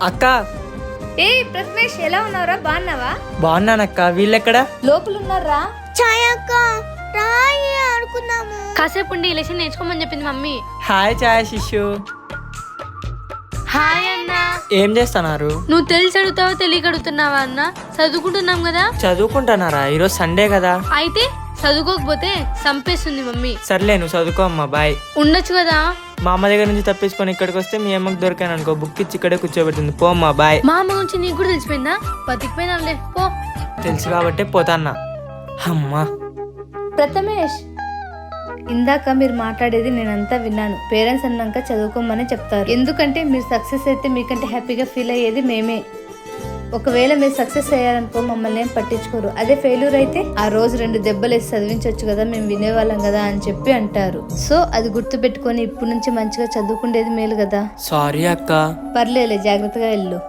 అక్క. ఏ ప్రథమేష్ ఎలా ఉన్నావురా? బాగున్నావా? బాగున్నానక్క. వీళ్ళెక్కడా? లోపల ఉన్నారా? ఛాయ్ అక్క, రాయి ఆడుకుందాము. కాసేపు ఉండి ఎలక్షన్ నేర్చుకోమని చెప్పింది మమ్మీ. హాయ్ ఛాయ్ శిష్యు. హాయ్ అన్న. ఏం చేస్తున్నారు? నువ్వు తెలిసి అడుగుతావా తెలియక అడుగుతున్నావా అన్న? చదువుకుంటున్నాం కదా. చదువుకుంటున్నారా? ఈరోజు సండే కదా. అయితే చదువుకోకపోతే చంపేస్తుంది మమ్మీ. సర్లే నువ్వు చదువుకో అమ్మా. బాయ్. ఉండొచ్చు కదా. మా అమ్మ దగ్గర నుంచి తప్పించుకొని ఇక్కడికి వస్తే మీ అమ్మకి దొరికాను అనుకో, బుక్ ఇచ్చి ఇక్కడే కూర్చోబెట్టింది. పో అమ్మా. బాయ్. మా అమ్మ గురించి నీకు కూడా తెలిసిపోయిందా? బతికిపోయినావులే పో. తెలుసు కాబట్టే పోతాన్నా. అమ్మా. ప్రథమేష్, ఇందాక మీరు మాట్లాడేది నేనంతా విన్నాను. పేరెంట్స్ అన్నాక చదువుకోమని చెప్తారు. ఎందుకంటే మీరు సక్సెస్ అయితే మీకంటే హ్యాపీగా ఫీల్ అయ్యేది మేమే. ఒకవేళ మీరు సక్సెస్ అయ్యారనుకో మమ్మల్ని ఏం పట్టించుకోరు. అదే ఫెయిల్యూర్ అయితే ఆ రోజు 2 దెబ్బలు వేసి చదివించవచ్చు కదా, మేము వినేవాళ్ళం కదా అని చెప్పి అంటారు. సో అది గుర్తు పెట్టుకొని ఇప్పటి నుంచి మంచిగా చదువుకుండేది మేలు కదా. సారీ అక్క. పర్లేలే, జాగ్రత్తగా వెళ్ళు.